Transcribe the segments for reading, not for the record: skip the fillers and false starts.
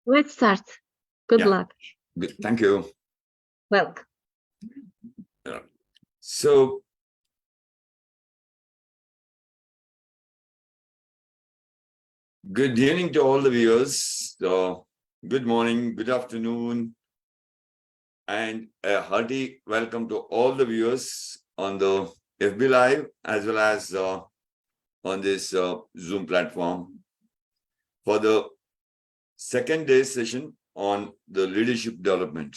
Let's start. Good Yeah. luck. Good. Thank you. Welcome. So, good evening to all the viewers. Good morning, good afternoon, and a hearty welcome to all the viewers on the FB Live as well as on this Zoom platform for the second day session on the leadership development.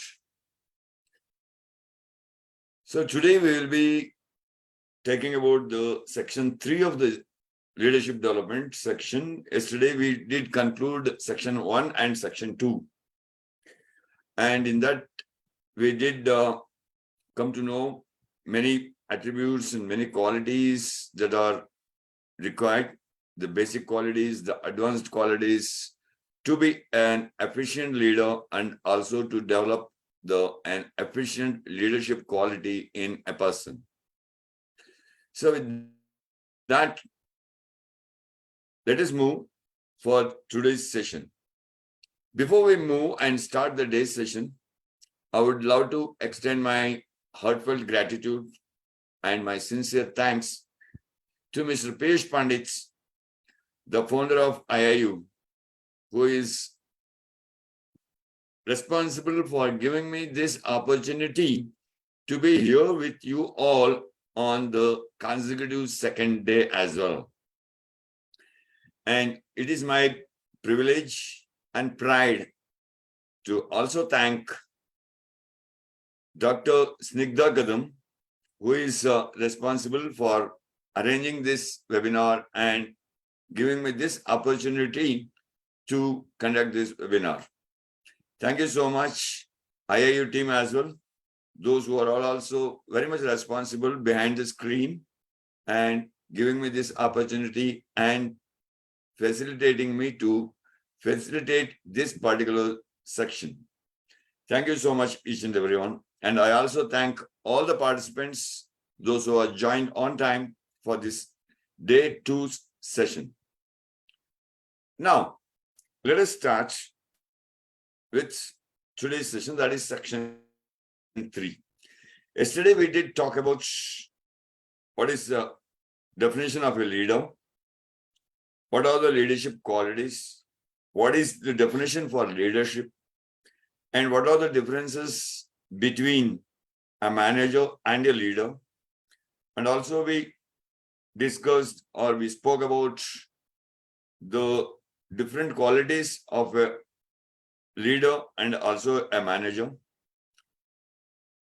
So today we will be talking about the section 3 of the leadership development section. Yesterday we did conclude section 1 and section 2. And in that we did come to know many attributes and many qualities that are required, the basic qualities, the advanced qualities to be an efficient leader and also to develop an efficient leadership quality in a person. So with that, let us move for today's session. Before we move and start the day's session, I would love to extend my heartfelt gratitude and my sincere thanks to Mr. Piyush Pandit, the founder of IIU, who is responsible for giving me this opportunity to be here with you all on the consecutive second day as well. And it is my privilege and pride to also thank Dr. Snigdha Kadam, who is responsible for arranging this webinar and giving me this opportunity to conduct this webinar. Thank you so much, IIU team as well, those who are all also very much responsible behind the screen and giving me this opportunity and facilitating me to facilitate this particular section. Thank you so much, each and everyone. And I also thank all the participants, those who are joined on time for this day 2 session. Now, let us start with today's session, that is section 3. Yesterday, we did talk about what is the definition of a leader, what are the leadership qualities, what is the definition for leadership, and what are the differences between a manager and a leader. And also we discussed or we spoke about the different qualities of a leader and also a manager,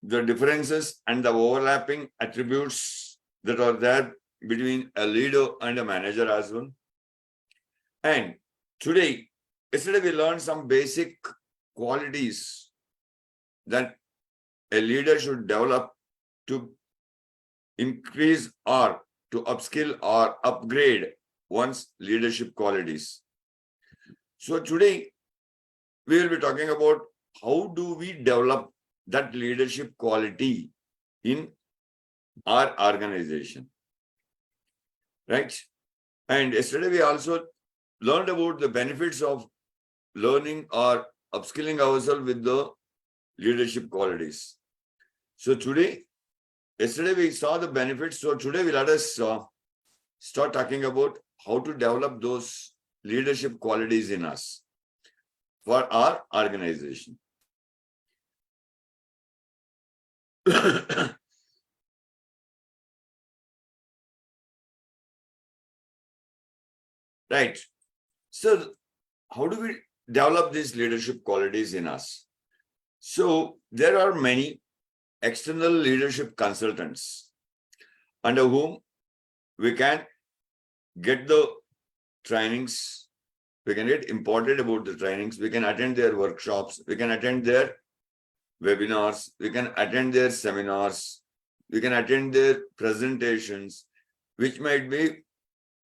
the differences and the overlapping attributes that are there between a leader and a manager as well. And yesterday we learned some basic qualities that a leader should develop to increase or to upskill or upgrade one's leadership qualities. So today we will be talking about how do we develop that leadership quality in our organization, right? And yesterday we also learned about the benefits of learning or upskilling ourselves with the leadership qualities. So yesterday we saw the benefits. So today we let us start talking about how to develop those leadership qualities in us for our organization. Right. So how do we develop these leadership qualities in us? So there are many external leadership consultants under whom we can get the trainings, we can get imported about the trainings, we can attend their workshops, we can attend their webinars, we can attend their seminars, we can attend their presentations, which might be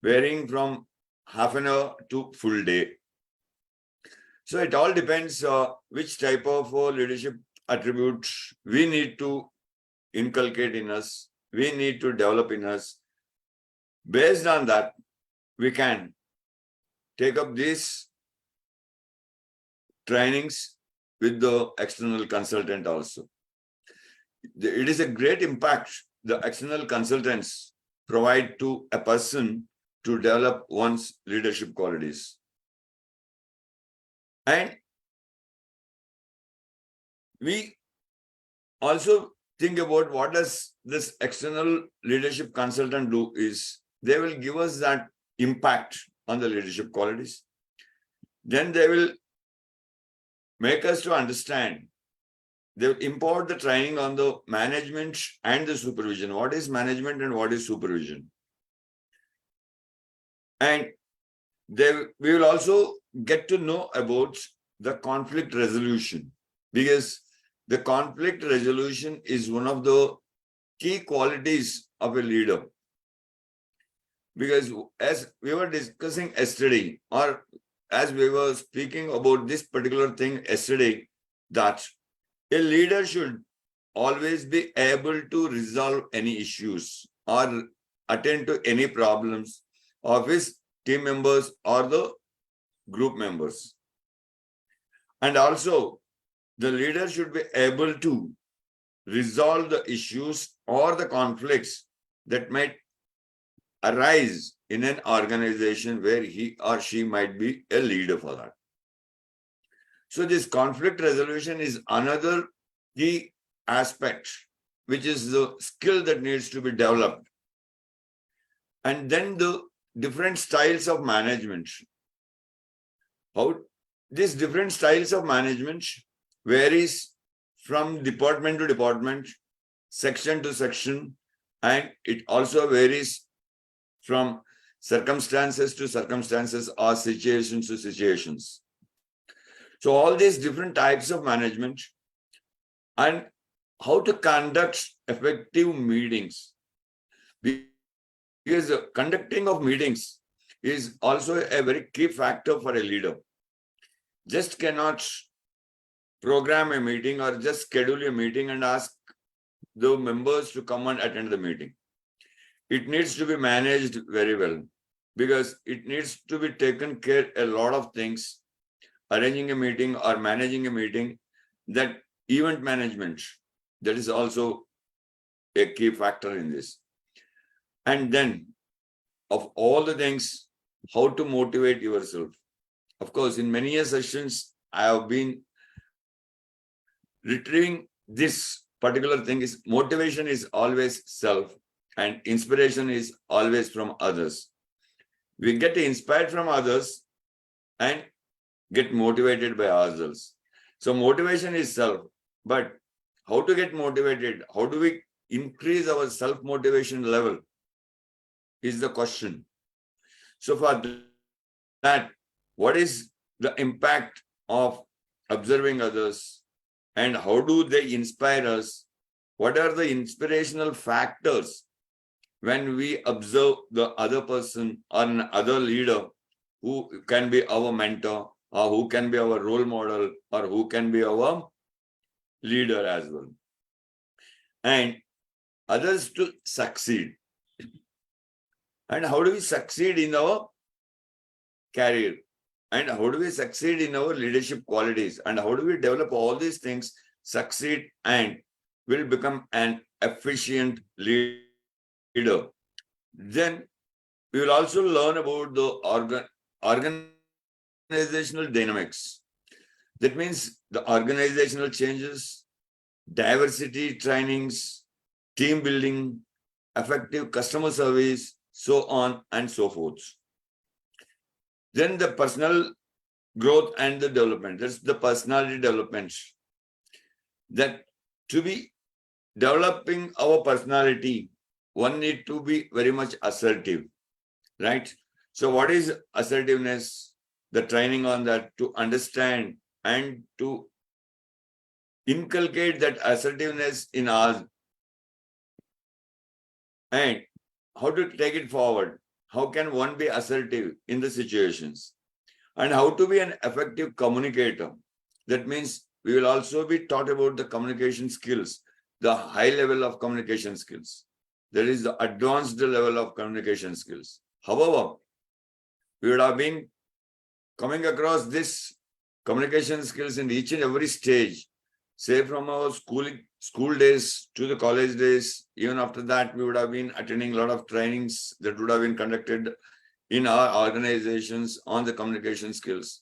varying from half an hour to full day. So it all depends which type of leadership attribute we need to inculcate in us, we need to develop in us. Based on that, we can take up these trainings with the external consultant also. It is a great impact the external consultants provide to a person to develop one's leadership qualities. And we also think about what does this external leadership consultant do is they will give us that impact on the leadership qualities. Then they will make us to understand. They will import the training on the management and the supervision. What is management and what is supervision? And we will also get to know about the conflict resolution, because the conflict resolution is one of the key qualities of a leader. Because as we were discussing yesterday, or as we were speaking about this particular thing yesterday, that a leader should always be able to resolve any issues or attend to any problems of his team members or the group members. And also, the leader should be able to resolve the issues or the conflicts that might arise in an organization where he or she might be a leader for that. So this conflict resolution is another key aspect, which is the skill that needs to be developed. And then the different styles of management. How these different styles of management varies from department to department, section to section, and it also varies from circumstances to circumstances or situations to situations. So all these different types of management and how to conduct effective meetings. Because the conducting of meetings is also a very key factor for a leader. Just cannot program a meeting or just schedule a meeting and ask the members to come and attend the meeting. It needs to be managed very well, because it needs to be taken care a lot of things, arranging a meeting or managing a meeting, that event management, that is also a key factor in this. And then of all the things, how to motivate yourself. Of course, in many sessions, I have been retrieving this particular thing is motivation is always self and inspiration is always from others. We get inspired from others and get motivated by ourselves. So motivation is self, but how to get motivated? How do we increase our self-motivation level is the question. So for that, what is the impact of observing others and how do they inspire us? What are the inspirational factors when we observe the other person or another leader who can be our mentor or who can be our role model or who can be our leader as well? And others to succeed. And how do we succeed in our career? And how do we succeed in our leadership qualities? And how do we develop all these things, succeed, and will become an efficient leader? Then we will also learn about the organizational dynamics. That means the organizational changes, diversity trainings, team building, effective customer service, so on and so forth. Then the personal growth and the development. That's the personality development. That to be developing our personality, one need to be very much assertive, right? So what is assertiveness? The training on that to understand and to inculcate that assertiveness in us and how to take it forward. How can one be assertive in the situations? And how to be an effective communicator. That means we will also be taught about the communication skills, the high level of communication skills. There is the advanced level of communication skills. However, we would have been coming across this communication skills in each and every stage, say from our school days to the college days. Even after that, we would have been attending a lot of trainings that would have been conducted in our organizations on the communication skills.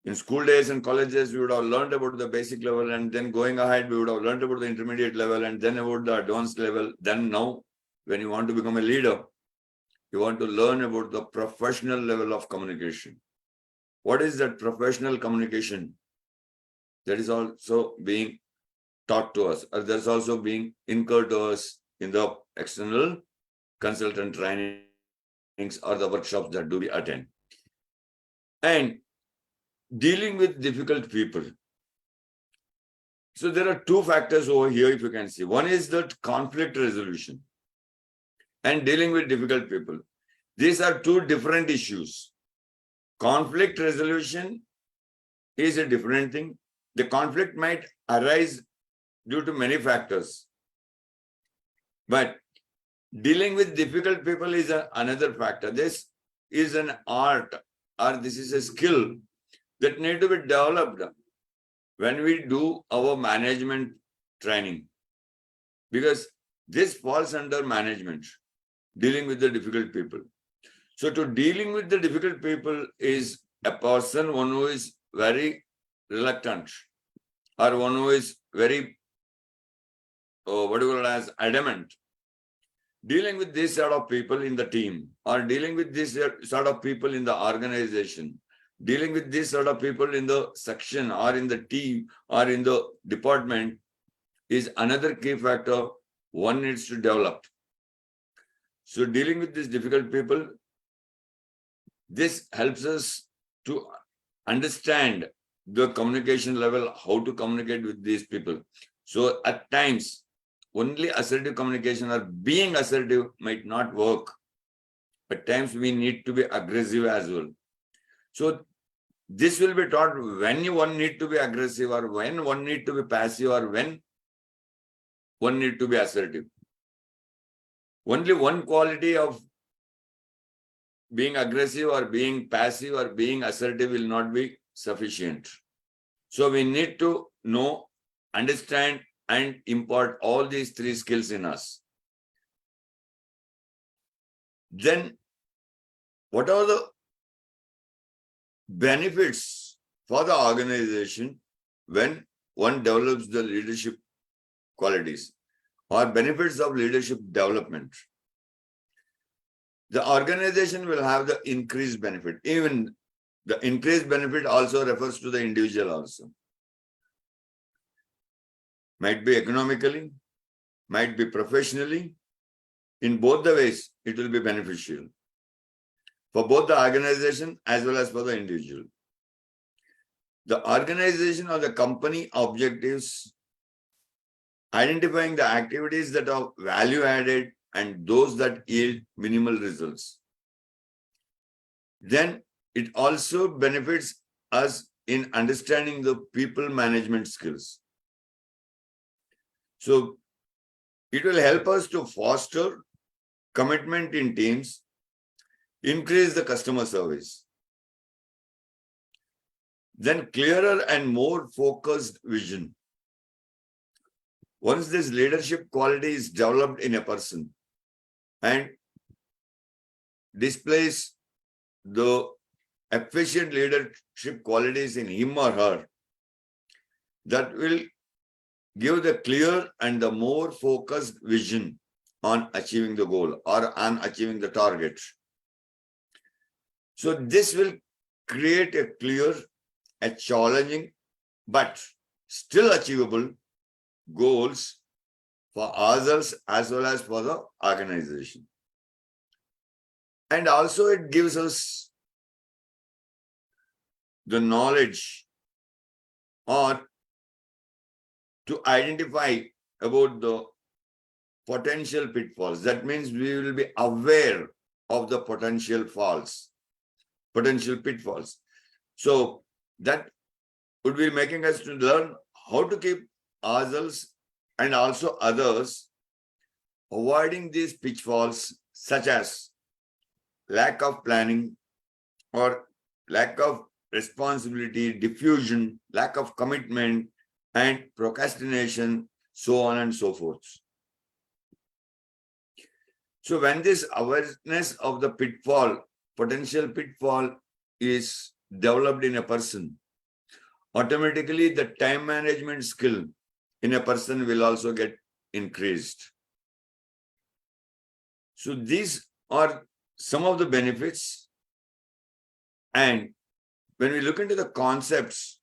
In school days and colleges, we would have learned about the basic level, and then going ahead, we would have learned about the intermediate level, and then about the advanced level. Then now, when you want to become a leader, you want to learn about the professional level of communication. What is that professional communication? That is also being taught to us, or that's also being incurred to us in the external consultant trainings or the workshops that do we attend. And dealing with difficult people. So there are two factors over here, if you can see. One is that conflict resolution and dealing with difficult people. These are two different issues. Conflict resolution is a different thing. The conflict might arise due to many factors. But dealing with difficult people is another factor. This is an art, or this is a skill that need to be developed when we do our management training. Because this falls under management, dealing with the difficult people. So to dealing with the difficult people is a person, one who is very reluctant, or one who is very, what do you call it as, adamant. Dealing with this sort of people in the team, or dealing with this sort of people in the organization, dealing with this sort of people in the section or in the team or in the department is another key factor one needs to develop. So dealing with these difficult people, this helps us to understand the communication level, how to communicate with these people. So at times, only assertive communication or being assertive might not work. At times we need to be aggressive as well. So this will be taught when one need to be aggressive, or when one need to be passive, or when one need to be assertive. Only one quality of being aggressive or being passive or being assertive will not be sufficient. So we need to know, understand, and impart all these three skills in us. Then what are the benefits for the organization when one develops the leadership qualities, or benefits of leadership development? The organization will have the increased benefit. Even the increased benefit also refers to the individual also. Might be economically, might be professionally. In both the ways, it will be beneficial for both the organization as well as for the individual. The organization or the company objectives, identifying the activities that are value added and those that yield minimal results. Then it also benefits us in understanding the people management skills. So it will help us to foster commitment in teams, increase the customer service. Then clearer and more focused vision. Once this leadership quality is developed in a person and displays the efficient leadership qualities in him or her, that will give the clear and the more focused vision on achieving the goal or on achieving the target. So this will create a clear, a challenging, but still achievable goals for ourselves as well as for the organization. And also it gives us the knowledge or to identify about the potential pitfalls. That means we will be aware of the potential pitfalls. So that would be making us to learn how to keep ourselves and also others avoiding these pitfalls, such as lack of planning or lack of responsibility, diffusion, lack of commitment, and procrastination, so on and so forth. So when this awareness of the pitfall, potential pitfall is developed in a person, automatically the time management skill in a person will also get increased. So these are some of the benefits. And when we look into the concepts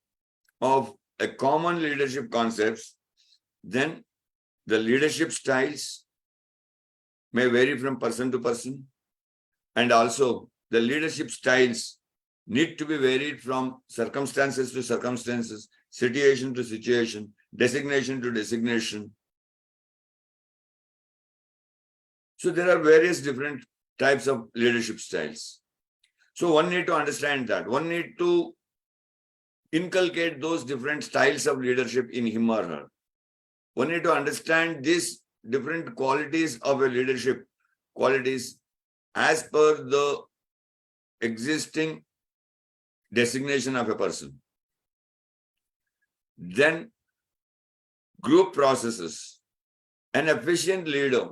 of a common leadership concepts, then the leadership styles may vary from person to person. And also the leadership styles need to be varied from circumstances to circumstances, situation to situation, designation to designation. So there are various different types of leadership styles. So one need to understand that. One need to inculcate those different styles of leadership in him or her. One need to understand these different qualities of a leadership qualities as per the existing designation of a person. Then group processes. An efficient leader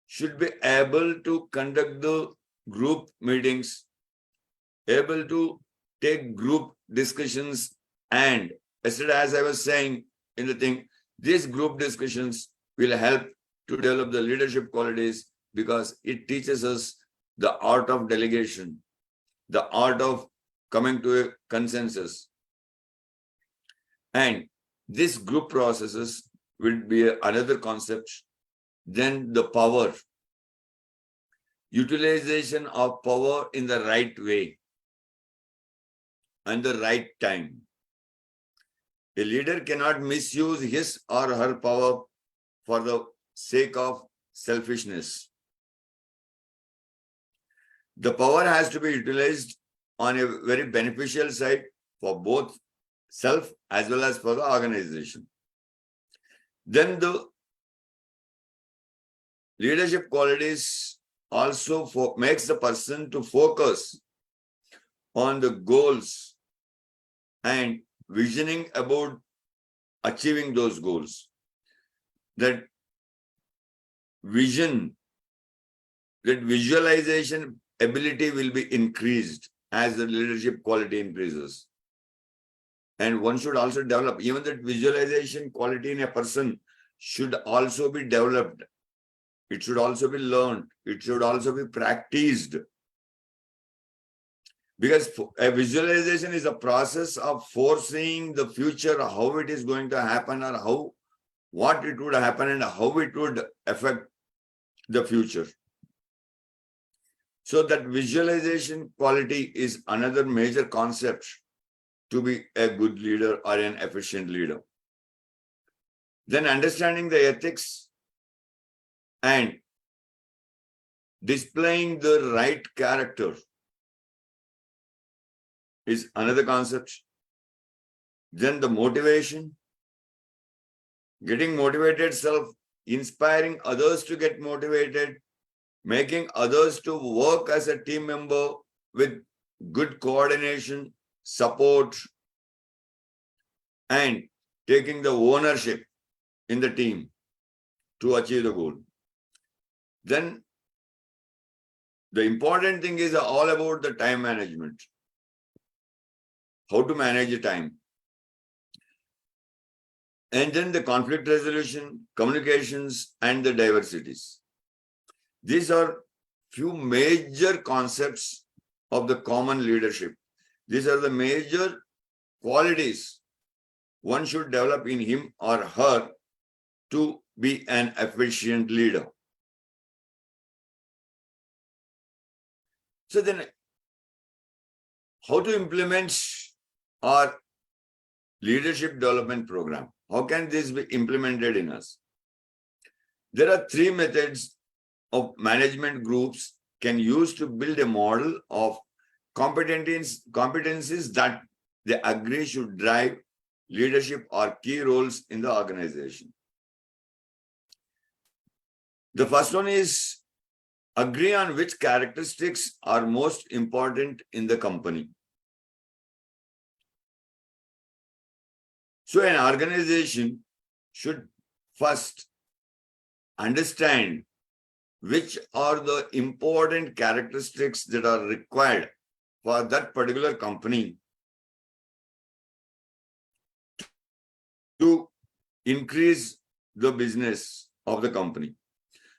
should be able to conduct the group meetings, able to take group discussions, and as I was saying in the thing, these group discussions will help to develop the leadership qualities because it teaches us the art of delegation, the art of coming to a consensus. And this group processes will be another concept. Then the power, utilization of power in the right way and the right time. A leader cannot misuse his or her power for the sake of selfishness. The power has to be utilized on a very beneficial side for both self as well as for the organization. Then the leadership qualities also makes the person to focus on the goals and visioning about achieving those goals. That vision, that visualization ability will be increased as the leadership quality increases. And one should also develop, even that visualization quality in a person should also be developed. It should also be learned. It should also be practiced. Because a visualization is a process of foreseeing the future, how it is going to happen, or what it would happen and how it would affect the future. So that visualization quality is another major concept to be a good leader or an efficient leader. Then understanding the ethics and displaying the right character is another concept. Then the motivation, getting motivated self, inspiring others to get motivated, making others to work as a team member with good coordination, support, and taking the ownership in the team to achieve the goal. Then the important thing is all about the time management. How to manage the time. And then the conflict resolution, communications, and the diversities. These are few major concepts of the common leadership. These are the major qualities one should develop in him or her to be an efficient leader. So then, how to implement our leadership development program? How can this be implemented in us? There are three methods of management groups can use to build a model of competencies that they agree should drive leadership or key roles in the organization. The first one is agree on which characteristics are most important in the company. So an organization should first understand which are the important characteristics that are required for that particular company to increase the business of the company.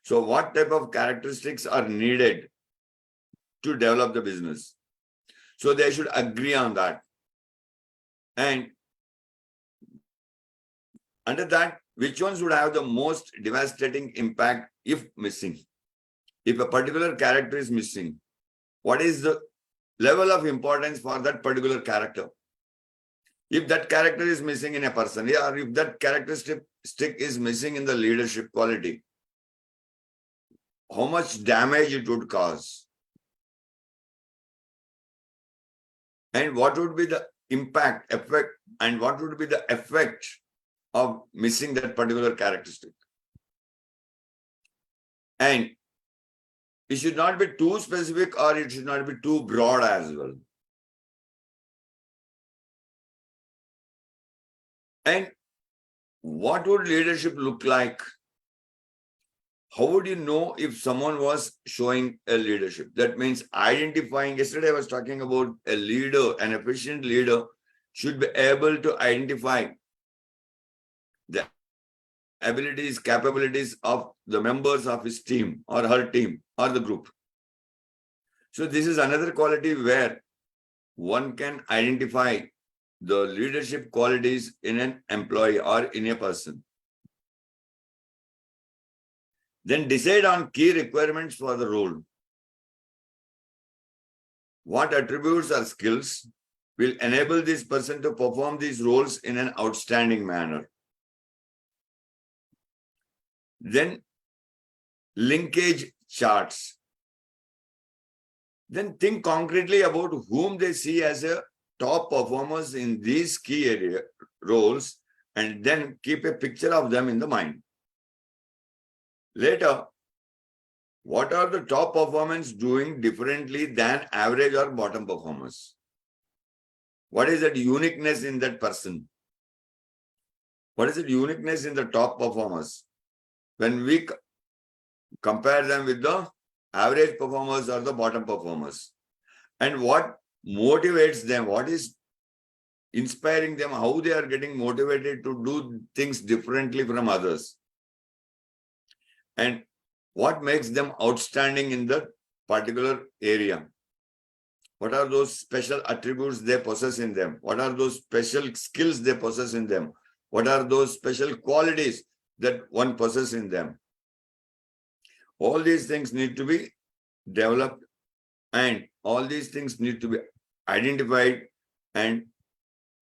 So what type of characteristics are needed to develop the business? So they should agree on that. And under that, which ones would have the most devastating impact if missing? If a particular character is missing, what is the level of importance for that particular character? If that character is missing in a person, or if that characteristic is missing in the leadership quality, how much damage it would cause? And what would be the impact, effect, and what would be the effect of missing that particular characteristic? And it should not be too specific or it should not be too broad as well. And what would leadership look like? How would you know if someone was showing a leadership? That means identifying. Yesterday I was talking about a leader, an efficient leader should be able to identify the abilities, capabilities of the members of his team or her team or the group. So this is another quality where one can identify the leadership qualities in an employee or in a person. Then decide on key requirements for the role. What attributes or skills will enable this person to perform these roles in an outstanding manner. Then linkage charts. Then think concretely about whom they see as a top performers in these key area roles, and then keep a picture of them in the mind. Later, what are the top performers doing differently than average or bottom performers? What is that uniqueness in that person? What is the uniqueness in the top performers? When we compare them with the average performers or the bottom performers, and what motivates them, what is inspiring them, how they are getting motivated to do things differently from others, and what makes them outstanding in the particular area. What are those special attributes they possess in them? What are those special skills they possess in them? What are those special qualities that one possesses in them? All these things need to be developed, and all these things need to be identified and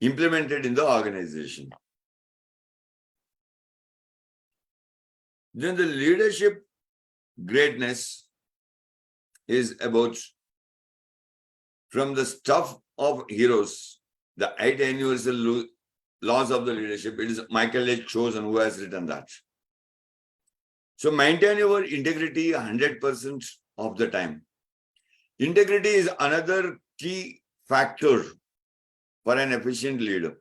implemented in the organization. Then the leadership greatness is about, from the stuff of heroes, the 8 universal laws of the leadership. It is Michael H. Chosen who has written that. So maintain your integrity 100% of the time. Integrity is another key factor for an efficient leader.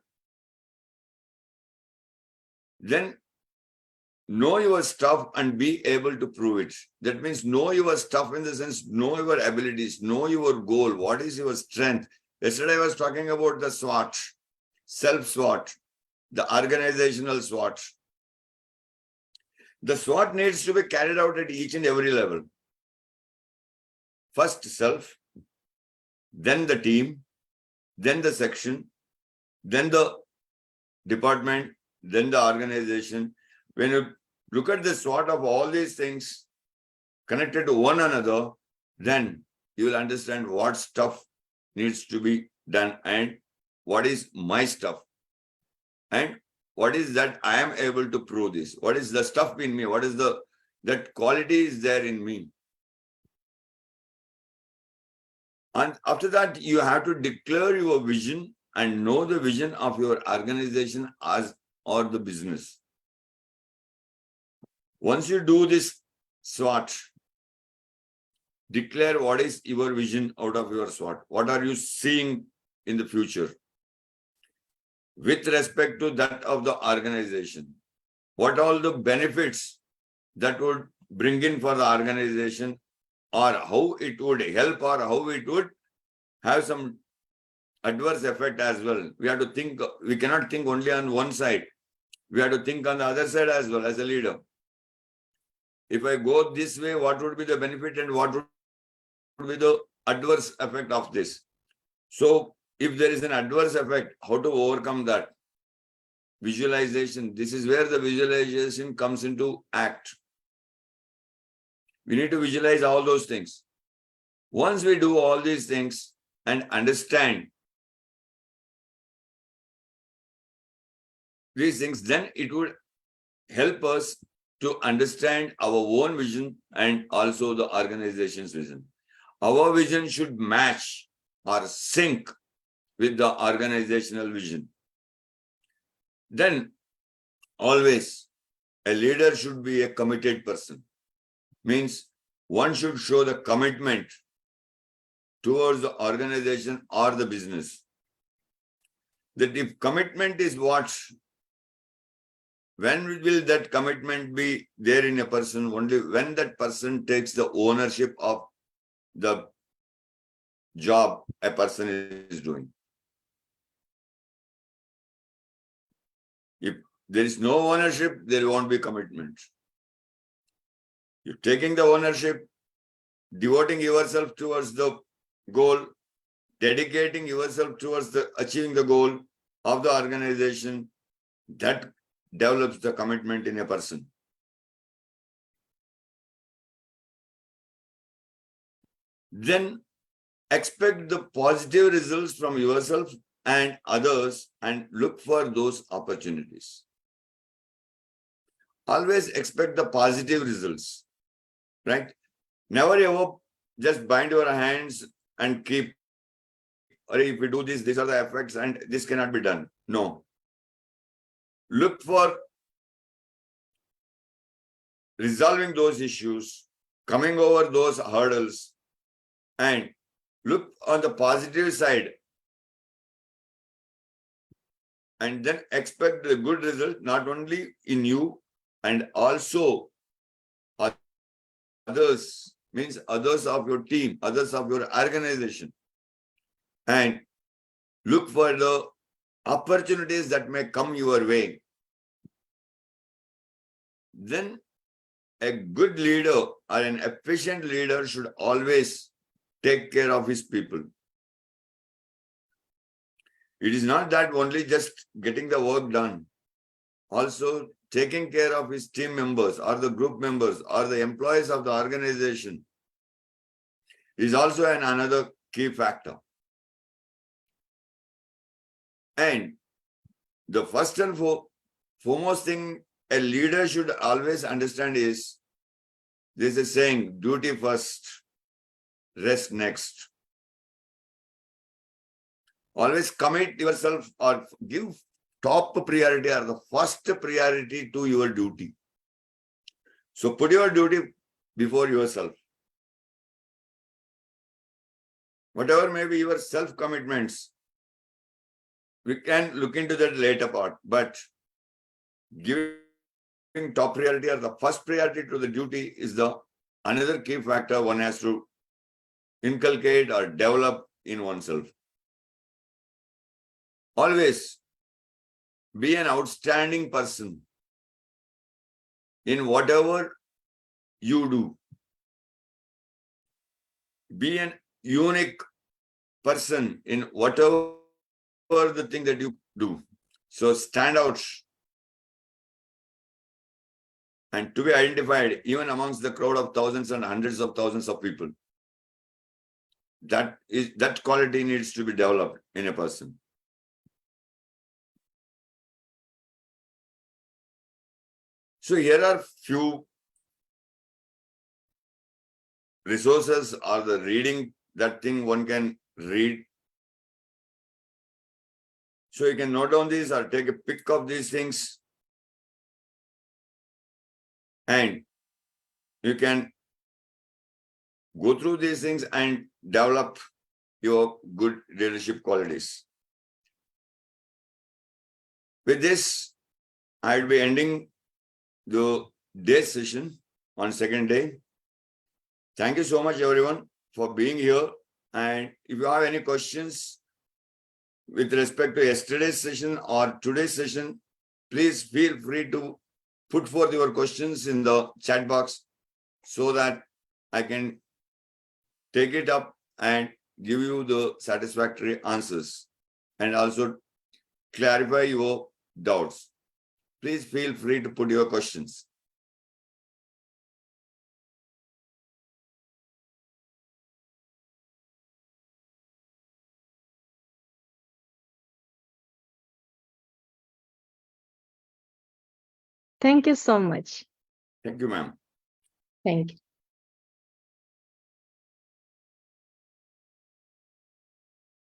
Then know your stuff and be able to prove it. That means know your stuff in the sense, know your abilities, know your goal, what is your strength. Yesterday I was talking about the SWOT, self-SWOT, the organizational SWOT. The SWOT needs to be carried out at each and every level. First self, then the team, then the section, then the department, then the organization. When you look at the SWOT of all these things connected to one another, then you will understand what stuff needs to be done and what is my stuff. And what is that I am able to prove this? What is the stuff in me? What is that quality is there in me? And after that, you have to declare your vision and know the vision of your organization or the business. Once you do this SWOT, declare what is your vision out of your SWOT. What are you seeing in the future? with respect to that of the organization. What all the benefits that would bring in for the organization, or how it would help, or how it would have some adverse effect as well. We have to think, we cannot think only on one side. We have to think on the other side as well as a leader. If I go this way, what would be the benefit and what would be the adverse effect of this? So if there is an adverse effect, how to overcome that? Visualization. This is where the visualization comes into act. We need to visualize all those things. Once we do all these things and understand these things, then it would help us to understand our own vision and also the organization's vision. Our vision should match or sync with the organizational vision. Then always a leader should be a committed person. Means one should show the commitment towards the organization or the business. That if commitment is what, when will that commitment be there in a person? Only when that person takes the ownership of the job a person is doing. If there is no ownership, there won't be commitment. You're taking the ownership, devoting yourself towards the goal, dedicating yourself towards the achieving the goal of the organization, that develops the commitment in a person. Then expect the positive results from yourself and others and look for those opportunities. Always expect the positive results, right? Never ever just bind your hands and keep, or if we do this, these are the effects and this cannot be done. No. Look for resolving those issues, coming over those hurdles, and look on the positive side. And then expect the good result, not only in you and also others, means others of your team, others of your organization. And look for the opportunities that may come your way. Then a good leader or an efficient leader should always take care of his people. It is not that only just getting the work done. Also taking care of his team members or the group members or the employees of the organization is also another key factor. And the first and foremost thing a leader should always understand is, this is saying, duty first, rest next. Always commit yourself or give top priority or the first priority to your duty. So put your duty before yourself. Whatever may be your self-commitments, we can look into that later part, but giving top priority or the first priority to the duty is the another key factor one has to inculcate or develop in oneself. Always be an outstanding person in whatever you do. Be an unique person in whatever the thing that you do. So stand out and to be identified even amongst the crowd of thousands and hundreds of thousands of people. That quality needs to be developed in a person. So here are few resources or the reading that thing one can read. So you can note down these or take a pic of these things and you can go through these things and develop your good leadership qualities. With this, I'll be ending the day session on second day. Thank you so much, everyone, for being here. And if you have any questions with respect to yesterday's session or today's session, please feel free to put forth your questions in the chat box so that I can take it up and give you the satisfactory answers and also clarify your doubts. Please feel free to put your questions. Thank you so much. Thank you, ma'am. Thank you.